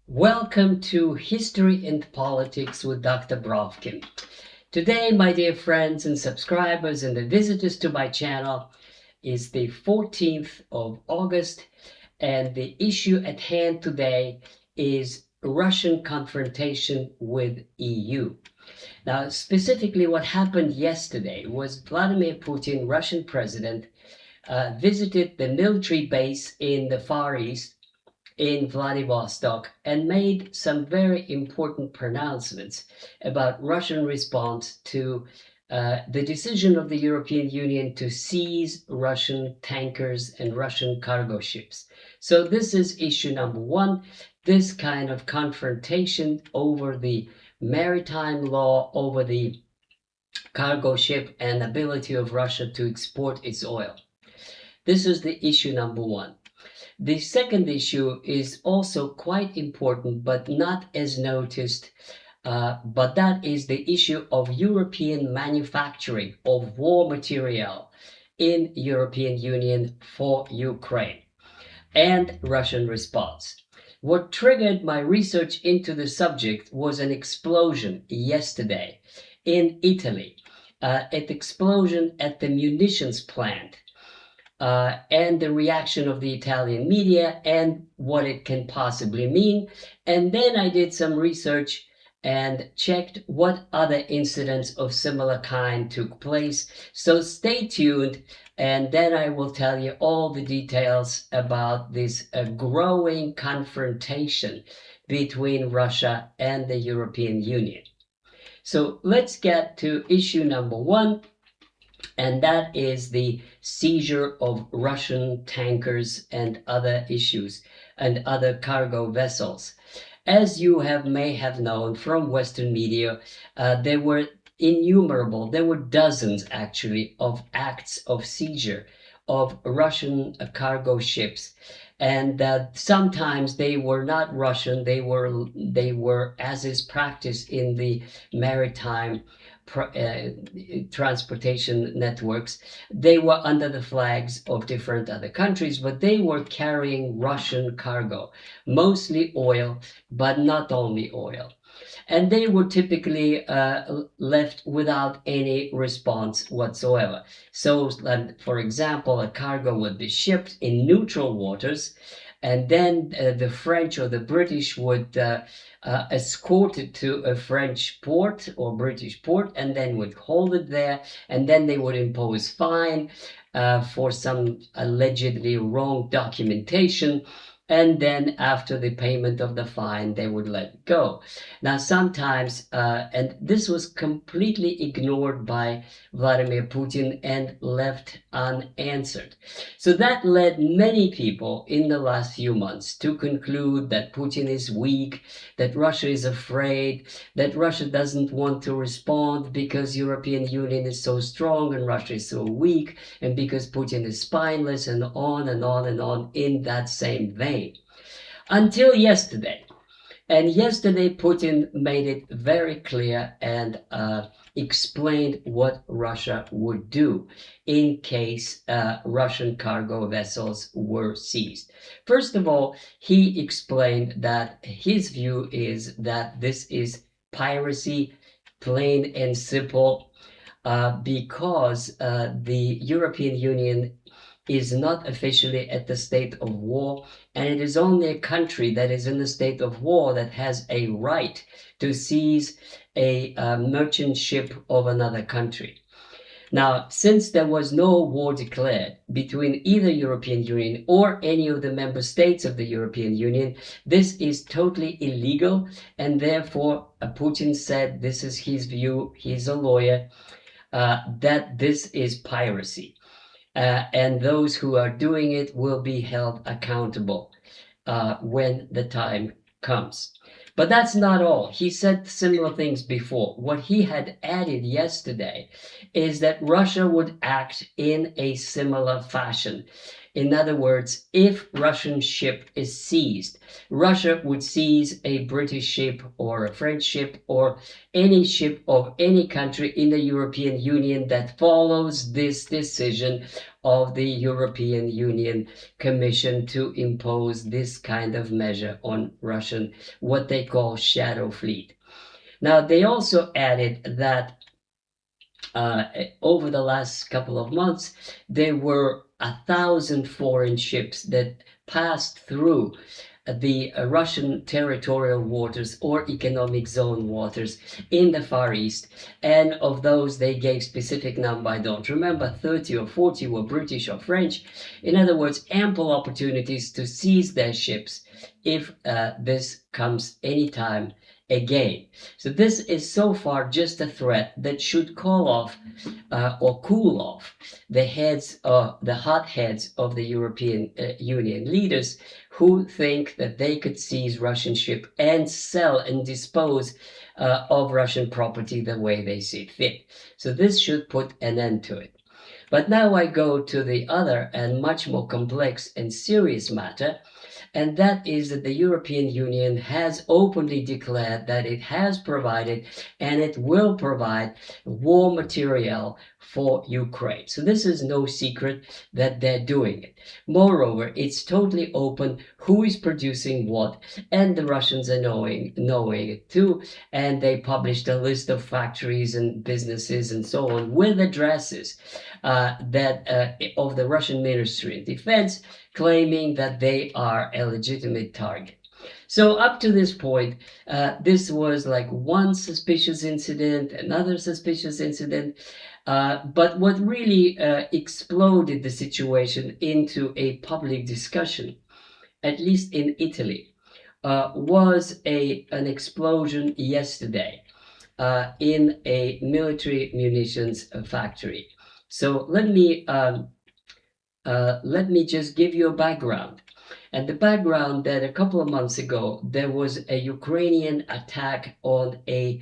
Welcome to History and Politics with Dr. Brovkin. Today, my dear friends and subscribers and the visitors to my channel, is the 14th of August, and the issue at hand today is Russian confrontation with EU. Now, specifically what happened yesterday was Vladimir Putin, Russian president, visited the military base in the Far East in Vladivostok and made some very important pronouncements about Russian response to the decision of the European Union to seize Russian tankers and Russian cargo ships. So this is issue number one, this kind of confrontation over the maritime law, over the cargo ship and ability of Russia to export its oil. This is the issue number one. The second issue is also quite important, but not as noticed, but that is the issue of European manufacturing of war material in European Union for Ukraine and Russian response. What triggered my research into the subject was an explosion yesterday in Italy, an explosion at the munitions plant. And the reaction of the Italian media and what it can possibly mean. And then I did some research and checked what other incidents of similar kind took place. So stay tuned, and then I will tell you all the details about this growing confrontation between Russia and the European Union. So let's get to issue number one, and that is the seizure of Russian tankers and other issues and other cargo vessels. As you may have known from Western media, there were there were dozens actually of acts of seizure of Russian cargo ships, and sometimes they were not Russian. They were, as is practiced in the maritime transportation networks, they were under the flags of different other countries, but they were carrying Russian cargo, mostly oil, but not only oil. And they were typically left without any response whatsoever. So, for example, a cargo would be shipped in neutral waters, and then the French or the British would escort it to a French port or British port, and then would hold it there, and then they would impose fine for some allegedly wrong documentation. And then after the payment of the fine, they would let it go. Now, sometimes, and this was completely ignored by Vladimir Putin and left unanswered. So that led many people in the last few months to conclude that Putin is weak, that Russia is afraid, that Russia doesn't want to respond because European Union is so strong and Russia is so weak, and because Putin is spineless, and on and on and on in that same vein. Until yesterday. And yesterday, Putin made it very clear and explained what Russia would do in case Russian cargo vessels were seized. First of all, he explained that his view is that this is piracy, plain and simple, because the European Union is not officially at the state of war, and it is only a country that is in a state of war that has a right to seize a merchant ship of another country. Now, since there was no war declared between either European Union or any of the member states of the European Union, this is totally illegal, and therefore Putin said, this is his view, he's a lawyer, that this is piracy. And those who are doing it will be held accountable when the time comes. But that's not all. He said similar things before. What he had added yesterday is that Russia would act in a similar fashion. In other words, if Russian ship is seized, Russia would seize a British ship or a French ship or any ship of any country in the European Union that follows this decision of the European Union Commission to impose this kind of measure on Russian, what they call shadow fleet. Now, they also added that uh, over the last couple of months, there were 1,000 foreign ships that passed through the Russian territorial waters or economic zone waters in the Far East. And of those, they gave specific number, I don't remember, 30 or 40 were British or French. In other words, ample opportunities to seize their ships if this comes anytime again. So this is so far just a threat that should call off or cool off the hot heads of the European Union leaders who think that they could seize Russian ship and sell and dispose of Russian property the way they see fit. So this should put an end to it. But now I go to the other and much more complex and serious matter, and that is that the European Union has openly declared that it has provided and it will provide war material for Ukraine. So this is no secret that they're doing it. Moreover, it's totally open who is producing what, and the Russians are knowing it too, and they published a list of factories and businesses and so on with addresses of the Russian Ministry of Defense, claiming that they are a legitimate target. So up to this point, this was like one suspicious incident, another suspicious incident. But what really exploded the situation into a public discussion, at least in Italy, was an explosion yesterday in a military munitions factory. So let me just give you a background. And the background that a couple of months ago, there was a Ukrainian attack on a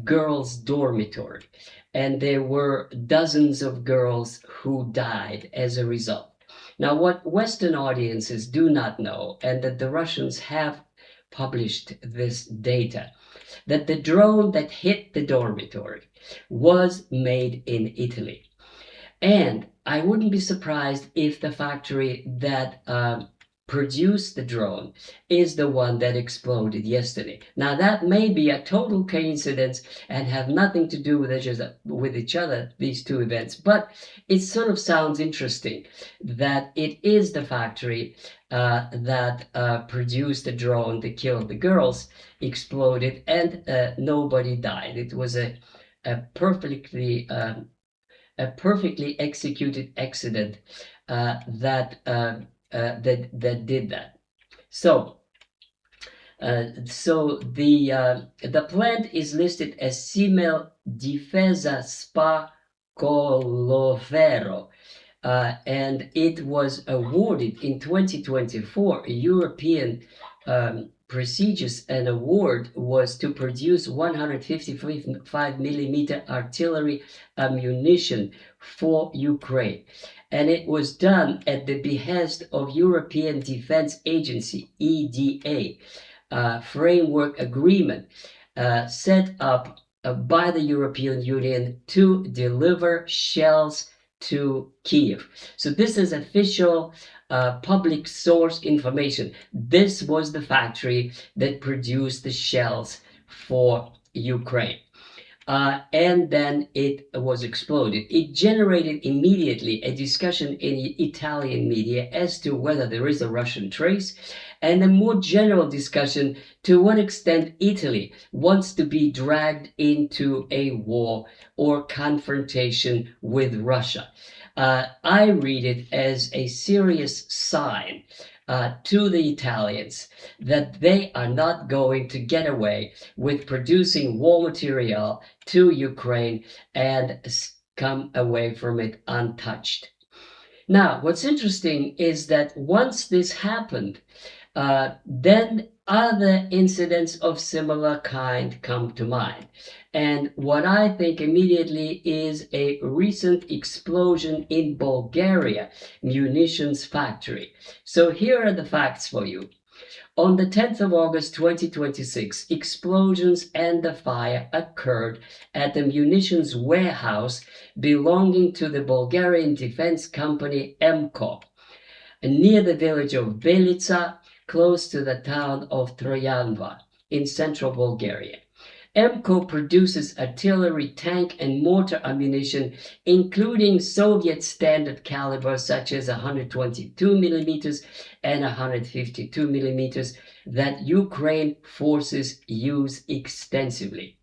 girls' dormitory. And there were dozens of girls who died as a result. Now, what Western audiences do not know, and that the Russians have published this data, that the drone that hit the dormitory was made in Italy. And I wouldn't be surprised if the factory that produced the drone is the one that exploded yesterday. Now, that may be a total coincidence and have nothing to do with each other, these two events, but it sort of sounds interesting that it is the factory that produced the drone that killed the girls, exploded, and nobody died. It was a perfectly executed accident that did that. So the plant is listed as Simel Difesa Spa Colovero. And it was awarded in 2024 a European prestigious an award was to produce 155 millimeter artillery ammunition for Ukraine. And it was done at the behest of European Defense Agency, EDA, framework agreement set up by the European Union to deliver shells to Kiev. So this is official public source information. This was the factory that produced the shells for Ukraine. And then it was exploded. It generated immediately a discussion in Italian media as to whether there is a Russian trace, and a more general discussion to what extent Italy wants to be dragged into a war or confrontation with Russia. I read it as a serious sign to the Italians that they are not going to get away with producing war material to Ukraine and come away from it untouched. Now, what's interesting is that once this happened, then Other incidents of similar kind come to mind. And what I think immediately is a recent explosion in Bulgaria munitions factory. So here are the facts for you. On the 10th of August 2026, explosions and a fire occurred at the munitions warehouse belonging to the Bulgarian defense company EMCO, near the village of Velica, close to the town of Troyanva in central Bulgaria. EMCO produces artillery, tank, and mortar ammunition, including Soviet standard calibers such as 122 millimeters and 152 millimeters that Ukraine forces use extensively.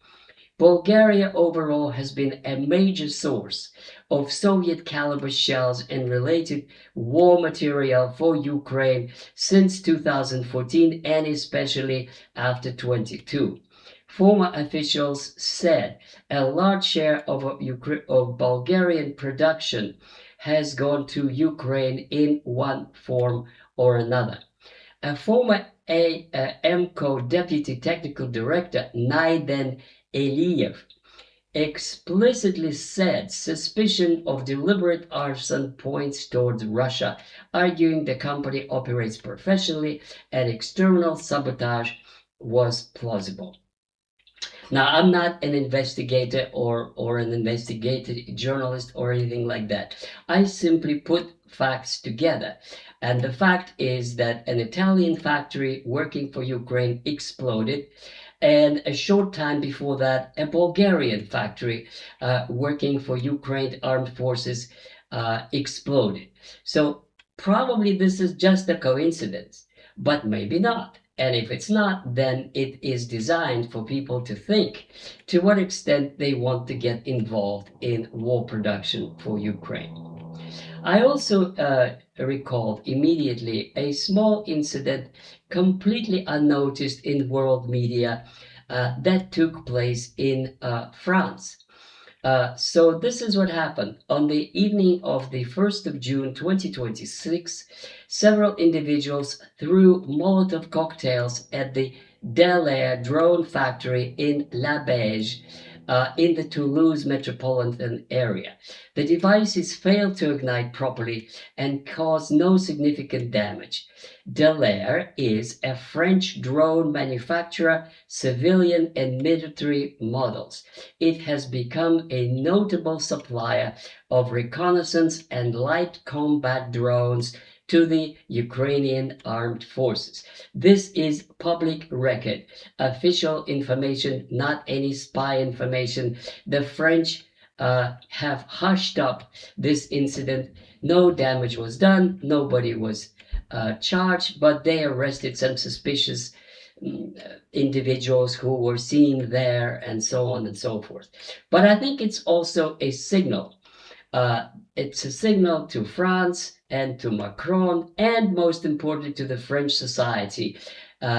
Bulgaria overall has been a major source of Soviet caliber shells and related war material for Ukraine since 2014 and especially after 22. Former officials said a large share of Bulgarian production has gone to Ukraine in one form or another. A former EMCO deputy technical director, Naiden Eliyev, explicitly said suspicion of deliberate arson points towards Russia, arguing the company operates professionally and external sabotage was plausible. Now, I'm not an investigator or an investigative journalist or anything like that. I simply put facts together. And the fact is that an Italian factory working for Ukraine exploded. And a short time before that, a Bulgarian factory working for Ukraine armed forces exploded. So probably this is just a coincidence, but maybe not. And if it's not, then it is designed for people to think to what extent they want to get involved in war production for Ukraine. I also recalled immediately a small incident completely unnoticed in world media that took place in France. So this is what happened. On the evening of the 1st of June 2026, several individuals threw Molotov cocktails at the Delair drone factory in La Beige, in the Toulouse metropolitan area. The devices failed to ignite properly and caused no significant damage. Delair is a French drone manufacturer, civilian and military models. It has become a notable supplier of reconnaissance and light combat drones to the Ukrainian armed forces. This is public record, official information, not any spy information. The French have hushed up this incident. No damage was done, nobody was charged, but they arrested some suspicious individuals who were seen there and so on and so forth. But I think it's also a signal. It's a signal to France and to Macron, and most importantly to the French society,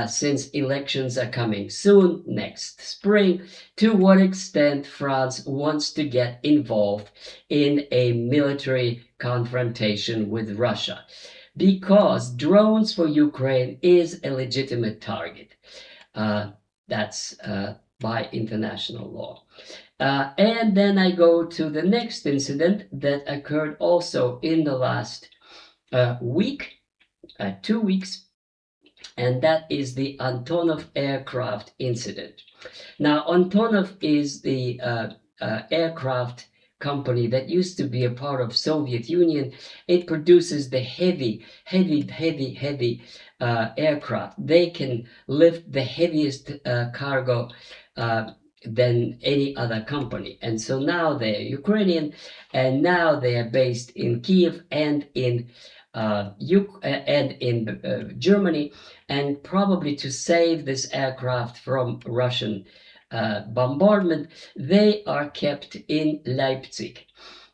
since elections are coming soon, next spring, to what extent France wants to get involved in a military confrontation with Russia. Because drones for Ukraine is a legitimate target. That's by international law. And then I go to the next incident that occurred also in the last week, 2 weeks, and that is the Antonov aircraft incident. Now, Antonov is the aircraft company that used to be a part of Soviet Union. It produces the heavy aircraft. They can lift the heaviest cargo than any other company. And so now they're Ukrainian, and now they are based in Kiev and in Germany, and probably to save this aircraft from Russian bombardment, they are kept in Leipzig.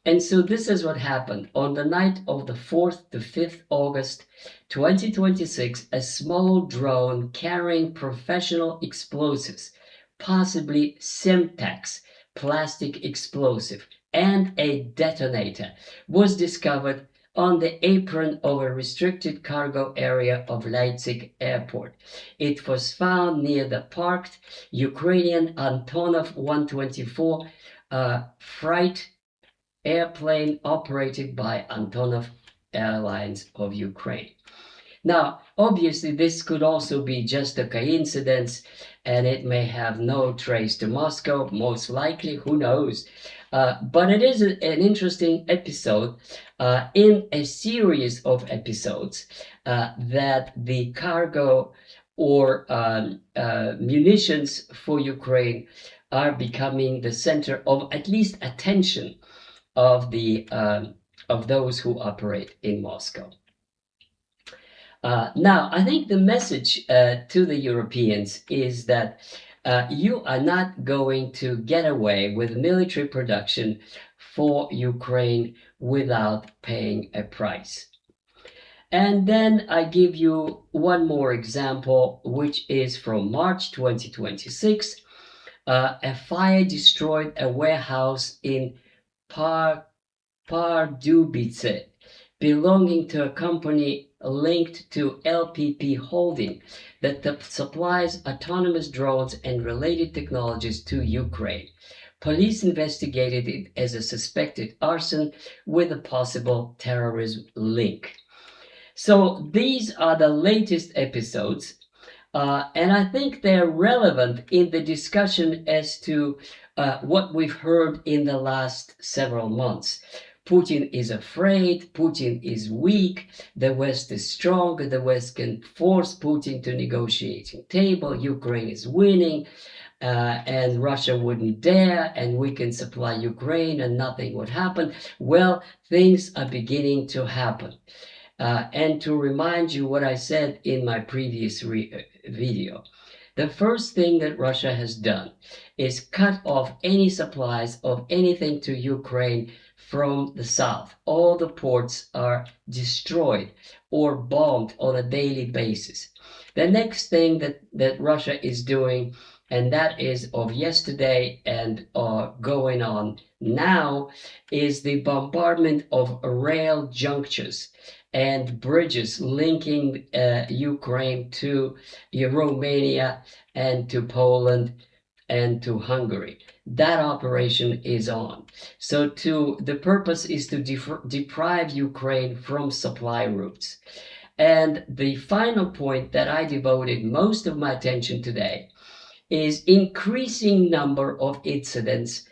And so this is what happened. On the night of the 4th to 5th August 2026, a small drone carrying professional explosives, possibly Semtex plastic explosive, and a detonator was discovered on the apron of a restricted cargo area of Leipzig airport. It was found near the parked Ukrainian Antonov 124 freight airplane operated by Antonov Airlines of Ukraine. Now, obviously, this could also be just a coincidence, and it may have no trace to Moscow, most likely, who knows. But it is an interesting episode in a series of episodes that the cargo or munitions for Ukraine are becoming the center of at least attention of those who operate in Moscow. Now, I think the message to the Europeans is that you are not going to get away with military production for Ukraine without paying a price. And then I give you one more example, which is from March 2026. A fire destroyed a warehouse in Pardubice, belonging to a company linked to LPP Holding that supplies autonomous drones and related technologies to Ukraine. Police investigated it as a suspected arson with a possible terrorism link. So these are the latest episodes, and I think they're relevant in the discussion as to what we've heard in the last several months. Putin is afraid, Putin is weak, the West is strong, the West can force Putin to negotiating table, Ukraine is winning, and Russia wouldn't dare, and we can supply Ukraine and nothing would happen. Well, things are beginning to happen. And to remind you what I said in my previous video, the first thing that Russia has done is cut off any supplies of anything to Ukraine from the south. All the ports are destroyed or bombed on a daily basis. The next thing that Russia is doing, and that is of yesterday and going on now, is the bombardment of rail junctures and bridges linking Ukraine to Romania and to Poland and to Hungary. That operation is on. So the purpose is to deprive Ukraine from supply routes. And the final point that I devoted most of my attention today is increasing number of incidents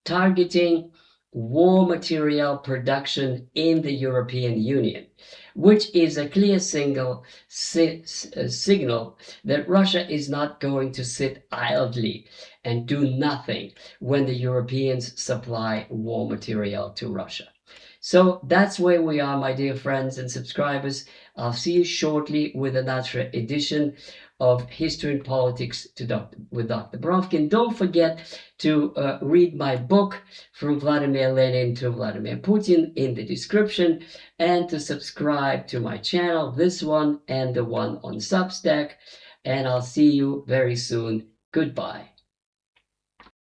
targeting war material production in the European Union, which is a clear signal that Russia is not going to sit idly and do nothing when the Europeans supply war material to Russia. So that's where we are, my dear friends and subscribers. I'll see you shortly with another edition of History and Politics with Dr. Brovkin. Don't forget to read my book, From Vladimir Lenin to Vladimir Putin, in the description, and to subscribe to my channel, this one and the one on Substack. And I'll see you very soon. Goodbye.